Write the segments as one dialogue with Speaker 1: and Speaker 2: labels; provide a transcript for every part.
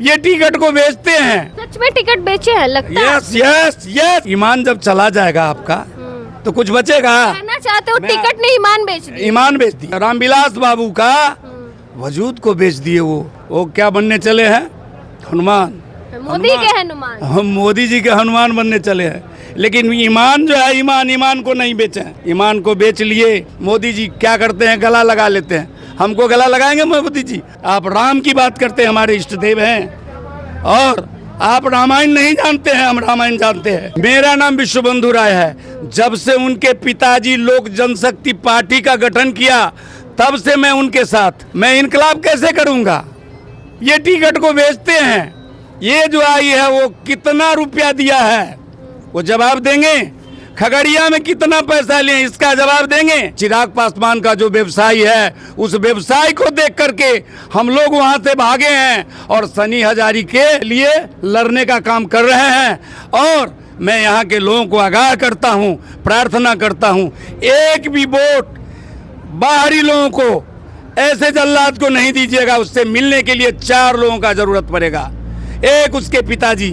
Speaker 1: ये टिकट को बेचते हैं।
Speaker 2: सच में टिकट बेचे हैं लगता है?
Speaker 1: Yes yes yes. ईमान जब चला जाएगा आपका तो कुछ बचेगा?
Speaker 2: कहना चाहते हो टिकट ने ईमान बेच दिया?
Speaker 1: ईमान बेच दिया। रामविलास बाबू का वजूद को बेच दिए। वो क्या बनने चले हैं? हनुमान।
Speaker 2: मोदी के हनुमान।
Speaker 1: हम मोदी जी के हनुमान बनने चले हैं। लेकिन ईमान जो है, ईमान को नहीं बेचे हैं। ईमान को बेच लिए। मोदी जी क्या करते हैं? गला लगा लेते हैं। हमको गला लगाएंगे मोदी जी? आप राम की बात करते हैं, हमारे इष्ट देव हैं, और आप रामायण नहीं जानते हैं। हम रामायण जानते हैं। मेरा नाम विश्वबंधु राय है। जब से उनके पिताजी लोक जनशक्ति पार्टी का गठन किया तब से मैं उनके साथ। मैं इनकलाब कैसे करूंगा? ये टिकट को बेचते हैं। ये जो आई है वो कितना रुपया दिया है वो जवाब देंगे। खगड़िया में कितना पैसा लिए इसका जवाब देंगे। चिराग पासवान का जो व्यवसाय है उस व्यवसाय को देख करके हम लोग वहां से भागे हैं और सनी हजारी के लिए लड़ने का काम कर रहे हैं। और मैं यहाँ के लोगों को आगाह करता हूँ, प्रार्थना करता हूँ, एक भी वोट बाहरी लोगों को, ऐसे जल्लाद को नहीं दीजिएगा। उससे मिलने के लिए 4 लोगों का जरूरत पड़ेगा। एक उसके पिताजी,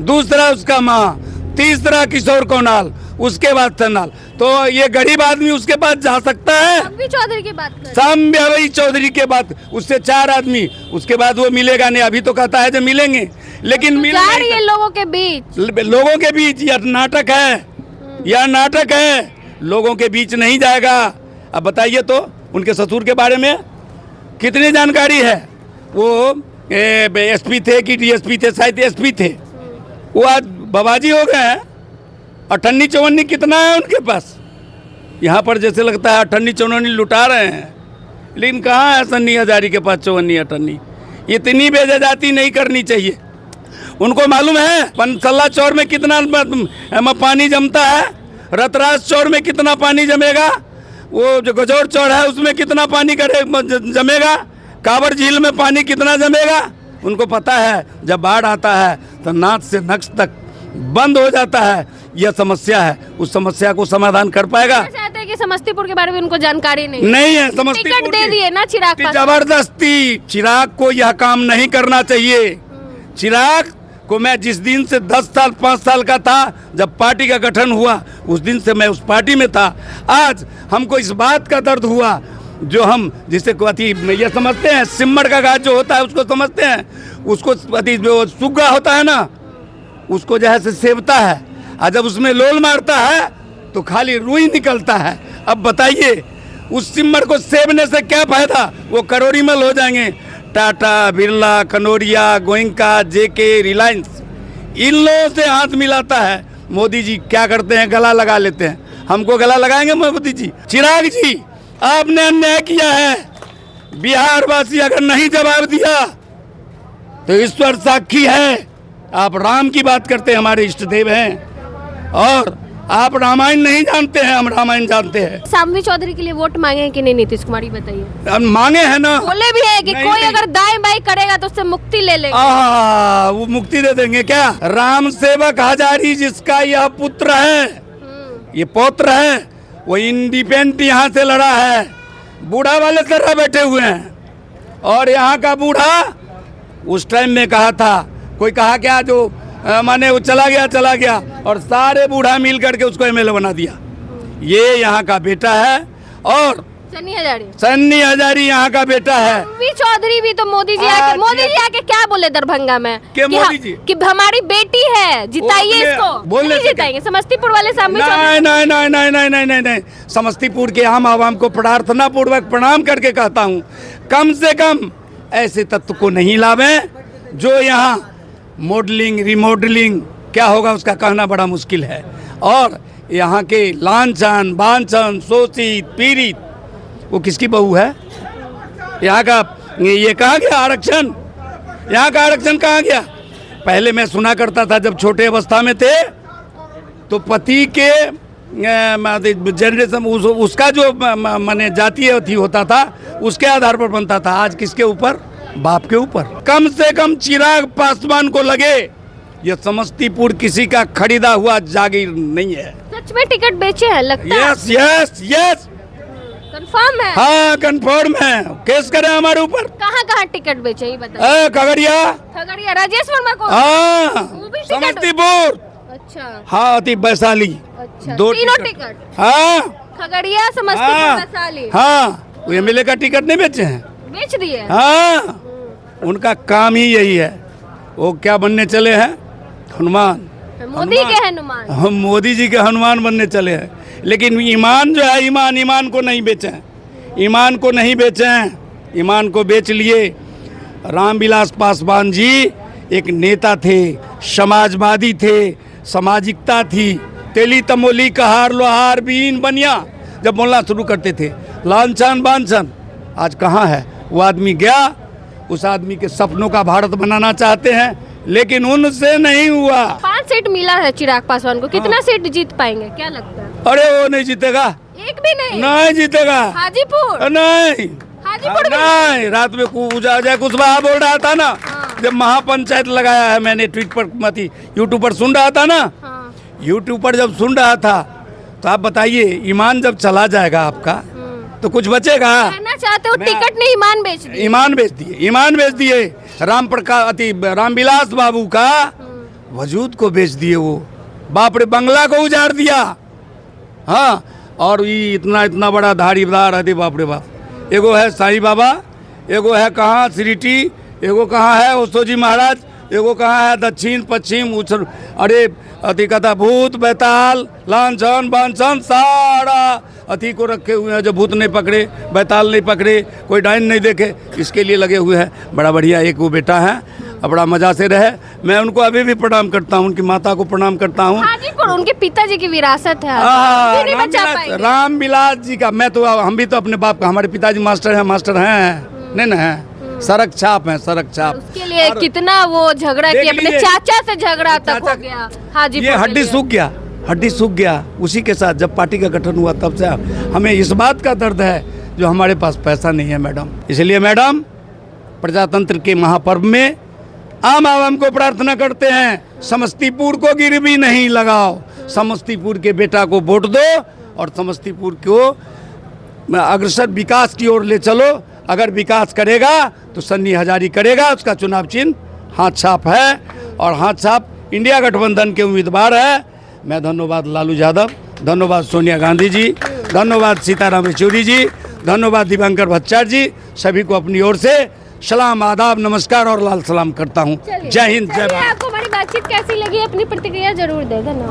Speaker 1: दूसरा उसका माँ, तीसरा किशोर कोनाल, उसके बाद तनाल। तो ये गरीब आदमी उसके पास जा सकता है?
Speaker 2: संबी चौधरी की बात कर।
Speaker 1: संबी चौधरी के बाद उससे 4 आदमी, उसके बाद वो मिलेगा नहीं। अभी तो कहता है जो मिलेंगे, लेकिन मिल
Speaker 2: जा रही है लोगों के बीच।
Speaker 1: लोगों के बीच यह नाटक है, यह नाटक है। लोगों के बीच नहीं जाएगा। अब बताइए तो उनके ससुर के बारे में कितनी जानकारी है? वो एसपी थे कि डीएसपी थे? शायद एसपी थे। वो आज बाबाजी हो गए हैं। अठन्नी चौवन्नी कितना है उनके पास? यहाँ पर जैसे लगता है अठन्नी चौवन्नी लुटा रहे हैं, लेकिन कहाँ है सन्नी हजारी के पास चौवन्नी अठन्नी? इतनी बेजाती नहीं करनी चाहिए। उनको मालूम है पंचल्ला चौर में कितना पानी जमता है, रतराज चौर में कितना पानी जमेगा, वो जो गजौर चौर है उसमें कितना पानी जमेगा, कांवर झील में पानी कितना जमेगा। उनको पता है जब बाढ़ आता है तो नाक से नक्श तक बंद हो जाता है। यह समस्या है। उस समस्या को समाधान कर पाएगा?
Speaker 2: चाहते हैं कि समस्तीपुर के बारे में उनको जानकारी
Speaker 1: नहीं है। समस्तीपुर
Speaker 2: टिकट दे दिए ना चिराग पासवान।
Speaker 1: जबरदस्ती। चिराग को यह काम नहीं करना चाहिए। चिराग को मैं जिस दिन से 10 साल 5 साल का था, जब पार्टी का गठन हुआ, उस दिन से मैं उस पार्टी में था। आज हमको इस बात का दर्द हुआ जो हम जिसे ये समझते हैं, सिम्मड़ का गाछ जो होता है उसको समझते हैं। उसको जो सुग्गा होता है ना, उसको जो है से सेवता है, और जब उसमें लोल मारता है तो खाली रुई निकलता है। अब बताइए उस सिम्मड़ को सेवने से क्या फायदा? वो करोड़ीमल हो जाएंगे। टाटा, बिरला, कनोरिया, गोइंका, जेके, रिलायंस, इन लोगों से हाथ मिलाता है। मोदी जी क्या करते हैं? गला लगा लेते हैं। हमको गला लगाएंगे मोदी जी? चिराग जी, आपने अन्याय किया है। बिहार वासी अगर नहीं जवाब दिया तो ईश्वर साक्षी है। आप राम की बात करते हैं, हमारे इष्ट देव हैं, और आप रामायण नहीं जानते हैं। हम रामायण जानते हैं।
Speaker 2: संबी चौधरी के लिए वोट मांगे हैं कि नहीं नीतीश कुमार, बताइए?
Speaker 1: हम मांगे हैं ना।
Speaker 2: बोले भी है कि कोई अगर दाएं बाएं करेगा तो उससे मुक्ति ले लेंगे।
Speaker 1: वो मुक्ति दे देंगे क्या? राम सेवक हजारी जिसका यह पुत्र है, ये पौत्र है, वो इंडिपेंडेंट यहाँ से लड़ा है। बूढ़ा वाले तरह बैठे हुए हैं। और यहाँ का बूढ़ा उस टाइम में कहा था, कोई कहा क्या, जो माने वो चला गया, और सारे बूढ़ा मिल करके उसको एमएलए बना दिया। ये यहाँ का बेटा है। और सन्नी हजारी यहाँ का बेटा है।
Speaker 2: संबी चौधरी भी तो मोदी जी आके क्या बोले दरभंगा में कि हमारी बेटी है, जिताइए इसको। बोलने जिताएंगे समस्तीपुर वाले संबी चौधरी?
Speaker 1: नहीं। समस्तीपुर के आम आवाम को प्रार्थना पूर्वक प्रणाम करके कहता हूँ, कम से कम ऐसे तत्व को नहीं लावे जो यहाँ मॉडलिंग रिमॉडलिंग क्या होगा उसका कहना बड़ा मुश्किल है। और यहाँ के लांछन बांछन शोषित पीड़ित, वो किसकी बहू है? यहाँ का ये कहाँ गया आरक्षण? यहाँ का आरक्षण कहाँ गया? पहले मैं सुना करता था जब छोटे अवस्था में थे तो पति के जनरेशन उसका जो माने जातीय थी होता था उसके आधार पर बनता था। आज किसके ऊपर? बाप के ऊपर। कम से कम चिराग पासवान को लगे ये समस्तीपुर किसी का खरीदा हुआ जागीर नहीं है।
Speaker 2: सच में टिकट बेचे हैं लगता है?
Speaker 1: Yes yes yes.
Speaker 2: कंफर्म है?
Speaker 1: हाँ कंफर्म है, केस करे हमारे ऊपर।
Speaker 2: कहाँ कहाँ टिकट बेचे ये बताइए।
Speaker 1: खगड़िया,
Speaker 2: खगड़िया राजेश वर्मा को?
Speaker 1: हाँ
Speaker 2: वो भी टिकट?
Speaker 1: समस्तीपुर,
Speaker 2: अच्छा
Speaker 1: हाँ अति वैशाली,
Speaker 2: अच्छा,
Speaker 1: दो
Speaker 2: तीनों टिकट?
Speaker 1: हाँ
Speaker 2: खगड़िया, समस्तीपुर, वैशाली।
Speaker 1: हाँ वो एमएलए का टिकट नहीं बेचे हैं,
Speaker 2: बेच दिए?
Speaker 1: हाँ उनका काम ही यही है। वो क्या बनने चले हैं? हनुमान।
Speaker 2: मोदी के हनुमान?
Speaker 1: हम मोदी जी के हनुमान बनने चले हैं, लेकिन ईमान जो है, ईमान को नहीं बेचे हैं, ईमान को नहीं बेचे हैं, ईमान को बेच लिए। रामविलास पासवान जी एक नेता थे, समाजवादी थे, सामाजिकता थी, तेली तमोली कहार लोहार बीन बनिया जब बोलना शुरू करते थे, लांछन बांछन। आज कहाँ है वो आदमी? गया। उस आदमी के सपनों का भारत बनाना चाहते हैं, लेकिन उनसे नहीं हुआ।
Speaker 2: 5 सीट मिला है चिराग पासवान को, कितना सीट जीत पाएंगे, क्या लगता है?
Speaker 1: अरे वो नहीं जीतेगा,
Speaker 2: एक भी नहीं?
Speaker 1: नहीं जीतेगा।
Speaker 2: हाजीपुर?
Speaker 1: नहीं,
Speaker 2: हाजीपुर
Speaker 1: नहीं। रात में अजय कुशवाहा बोल रहा था ना, जब महापंचायत लगाया है, मैंने ट्वीट पर मती यूट्यूब पर सुन रहा था ना, यूट्यूब पर जब सुन रहा था, तो आप बताइए ईमान जब चला जाएगा आपका तो कुछ बचेगा?
Speaker 2: कहना चाहते हो टिकट नहीं, ईमान बेच दिए?
Speaker 1: ईमान बेच दिए, ईमान बेच दिए। रामविलास बाबू का वजूद को बेच दिए। वो बाप रे, बंगला को उजाड़ दिया। हाँ, और ये इतना बड़ा धारीदार है, बाप रे बाप। एगो है साईं बाबा, एगो है कहाँ सिरिटी, एगो कहाँ है ओसोजी महाराज, एगो कहाँ है दक्षिण पश्चिम उछल। अरे अति कथा भूत बैताल लांछन बांछन सारा अति को रखे हुए हैं, जो भूत नहीं पकड़े, बैताल नहीं पकड़े, कोई डाइन नहीं देखे, इसके लिए लगे हुए हैं। बड़ा बढ़िया एक वो बेटा है, बड़ा मजा से रहे। मैं उनको अभी भी प्रणाम करता हूँ, उनकी माता को प्रणाम करता हूँ।
Speaker 2: हाजीपुर उनके पिताजी की विरासत है,
Speaker 1: रामविलास जी का। मैं तो, हम भी तो अपने बाप का, हमारे पिताजी मास्टर हैं नहीं ना है, सड़क छाप है, सड़क छाप।
Speaker 2: उसके लिए कितना वो झगड़ा किया, अपने चाचा से झगड़ा तक हो गया हाजीपुर।
Speaker 1: ये हड्डी सूख गया उसी के साथ। जब पार्टी का गठन हुआ तब से हमें इस बात का दर्द है, जो हमारे पास पैसा नहीं है मैडम। इसलिए मैडम, प्रजातंत्र के महापर्व में आम आवाम को प्रार्थना करते हैं, समस्तीपुर को गिरवी नहीं लगाओ, समस्तीपुर के बेटा को वोट दो और समस्तीपुर को अग्रसर विकास की ओर ले चलो। अगर विकास करेगा तो सन्नी हजारी करेगा, उसका चुनाव चिन्ह हाथ छाप है, और हाथ छाप इंडिया गठबंधन के उम्मीदवार है। मैं धन्यवाद लालू यादव, धन्यवाद सोनिया गांधी जी, धन्यवाद सीताराम येचुरी जी, धन्यवाद दिव्यांकर भट्टाचार्य जी, सभी को अपनी ओर से सलाम, आदाब, नमस्कार और लाल सलाम करता हूँ। जय हिंद, जय भारत।
Speaker 2: आपको हमारी बातचीत कैसी लगी, अपनी प्रतिक्रिया जरूर दें। धन्यवाद।